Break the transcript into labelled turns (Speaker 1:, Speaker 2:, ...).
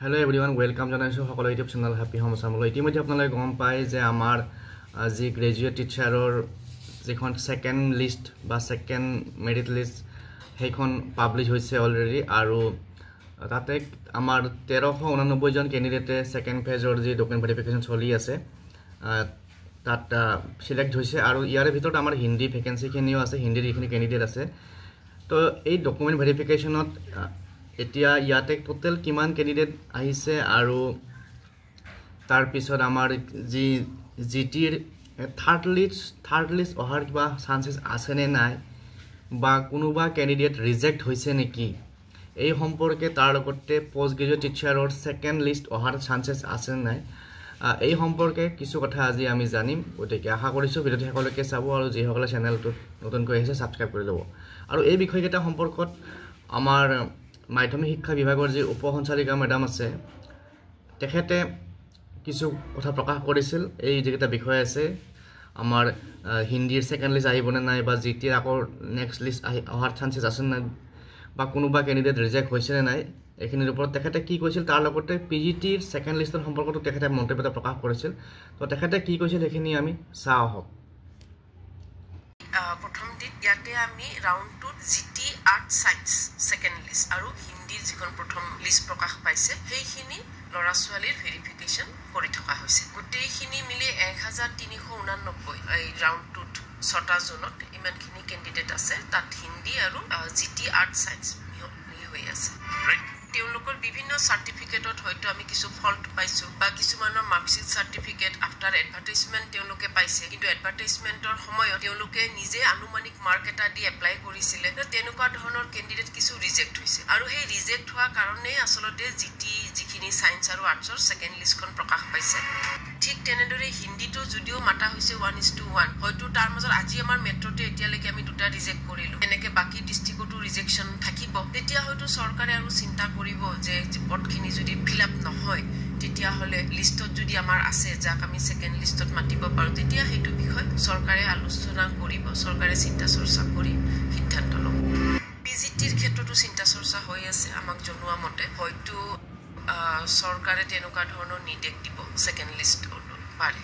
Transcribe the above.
Speaker 1: Hello everyone, welcome to our YouTube channel Happy Home Assembly. ইতিমধ্যে আপোনালোকে গম পায় যে আমাৰ যি গ্ৰেজুৱেট টিচাৰৰ যিখন সেকেন্ড লিষ্ট বা সেকেন্ড মেৰিট লিষ্ট সেইখন পাবলিশ হৈছে অলৰেডি আৰু তাতে আমাৰ 1389 জন ক্যান্ডিডেটে সেকেন্ড ফেজৰ যি ডকুমেন্ট ভেৰিফিকেশন চলি আছে তাত সিলেক্ট হৈছে আৰু ইয়াৰ ভিতৰত আমাৰ হিন্দী ভ্যাকেন্সি খিনিও আছে হিন্দীৰ যিখিনি ক্যান্ডিডেট আছে তো এই ডকুমেন্ট ভেৰিফিকেশনত এতিয়া ইয়াতে টোটাল কিমান ক্যান্ডিডেট আহিছে আৰু তাৰ পিছত আমাৰ যি জিটিৰ থাৰ্ড লিষ্ট অহাৰ কিবা চান্সেস আছে নে নাই বা কোনোবা ক্যান্ডিডেট ৰিজেক্ট হৈছে নেকি এই সম্পৰ্কে তাৰ লগতে পোষ্ট গ্ৰেজুৱেট টিচাৰৰ সেকেন্ড লিষ্ট অহাৰ চান্সেস আছে নাই এই সম্পৰ্কে কিছু কথা আজি আমি জানিম গতিকে আশা কৰিছো ভিডিওটো সকলোকে চাব আৰু যি সকলে চেনেলটো নতুনকৈ আহিছে সাবস্ক্ৰাইব কৰি ল'ব আৰু এই বিষয়কেইটা সম্পৰ্কত আমাৰ মাধ্যমিক শিক্ষা বিভাগৰ যে উপসঞ্চালিকা ম্যাডাম আছে তেখেতে কিছু কথা প্ৰকাশ কৰিছিল এই যেটা বিষয় আছে আমাৰ হিন্দীৰ সেকেন্ড লিষ্ট আহিবনে নাই বা জিটিৰ আকৌ নেক্সট লিষ্ট অহাৰ চান্সেস আছে নাই বা কোনোবা ক্যান্ডিডেট ৰিজেক্ট হৈছে নে নাই এখিনিৰ ওপৰত তেখেতে কি কৈছিল তাৰ লগতে পিজিটিৰ সেকেন্ড লিষ্টৰ সম্পৰ্কটো তেখেতে মন্তব্য প্ৰকাশ কৰিছিল তো তেখেতে কি কৈছিল এখিনি আমি চাও হক
Speaker 2: প্ৰথম দিন ইয়াতে আমি round 2 GT art science second list আৰু হিন্দীৰ যিখন প্ৰথম লিষ্ট প্ৰকাশ পাইছে সেইখিনি লৰা ছোৱালীৰ ভেৰিফিকেশন কৰি থকা হৈছে গোটেইখিনি মিলি 1389 এই ৰাউণ্ড 2ত 6টা জোনত ইমানখিনি ক্যান্ডিডেট আছে তাত হিন্দী আৰু জিটি আৰ্ট সায়েন্স হৈ আছে তেওঁলোকৰ বিভিন্ন সাৰ্টিফিকেটত হয়তো আমি কিছু ফল্ট পাইছো বা কিছুমানৰ মাৰ্কশিট সাৰ্টিফিকেট আফটাৰ এডভাৰটাইজমেন্ট তেওঁলোকে পাইছে কিন্তু এডভাৰটাইজমেন্টৰ সময়ত তেওঁলোকে নিজে আনুমানিক মাৰ্ক এটা দি এপ্লাই কৰিছিল তেনেকুৱা ধৰণৰ ক্যান্ডিডেট কিছু ৰিজেক্ট হৈছে আৰু সেই ৰিজেক্ট হোৱা কাৰণে আসলতে জিটি যিখিনি সায়েন্স আৰু আৰ্টছৰ সেকেন্ড লিষ্টখন প্ৰকাশ পাইছে ঠিক তেনেদৰে হিন্দীটো যদিও মাতা হৈছে 1:1 হয়তো তাৰ মাজত আজি আমাৰ মেট্ৰতে এতিয়ালৈকে আমি দুটা ৰিজেক্ট কৰিলো এনেকে বাকি ডিস্ট্ৰিক্টটো ৰিজেকশন থাকিব তেতিয়া হয়তো চৰকাৰে আৰু চিন্তা কৰিব যে পদখিনি যদি ফিল আপ নহয় তেতিয়া হলে লিষ্টত যদি আমাৰ আছে যাক আমি সেকেন্ড লিষ্টত মাতিব পাৰো তেতিয়া হেতু বিষয় চৰকাৰে আলোচনা কৰিব চৰকাৰে চিন্তা চৰ্চা কৰি সিদ্ধান্ত ল'ব পিজিটিৰ ক্ষেত্ৰতো চিন্তা চৰ্চা হৈ আছে আমাক জনোৱা মতে হয়তো চৰকাৰে তেনেকুৱা ধৰণৰ নিৰ্দেশ দিব সেকেন্ড লিষ্ট পাৰে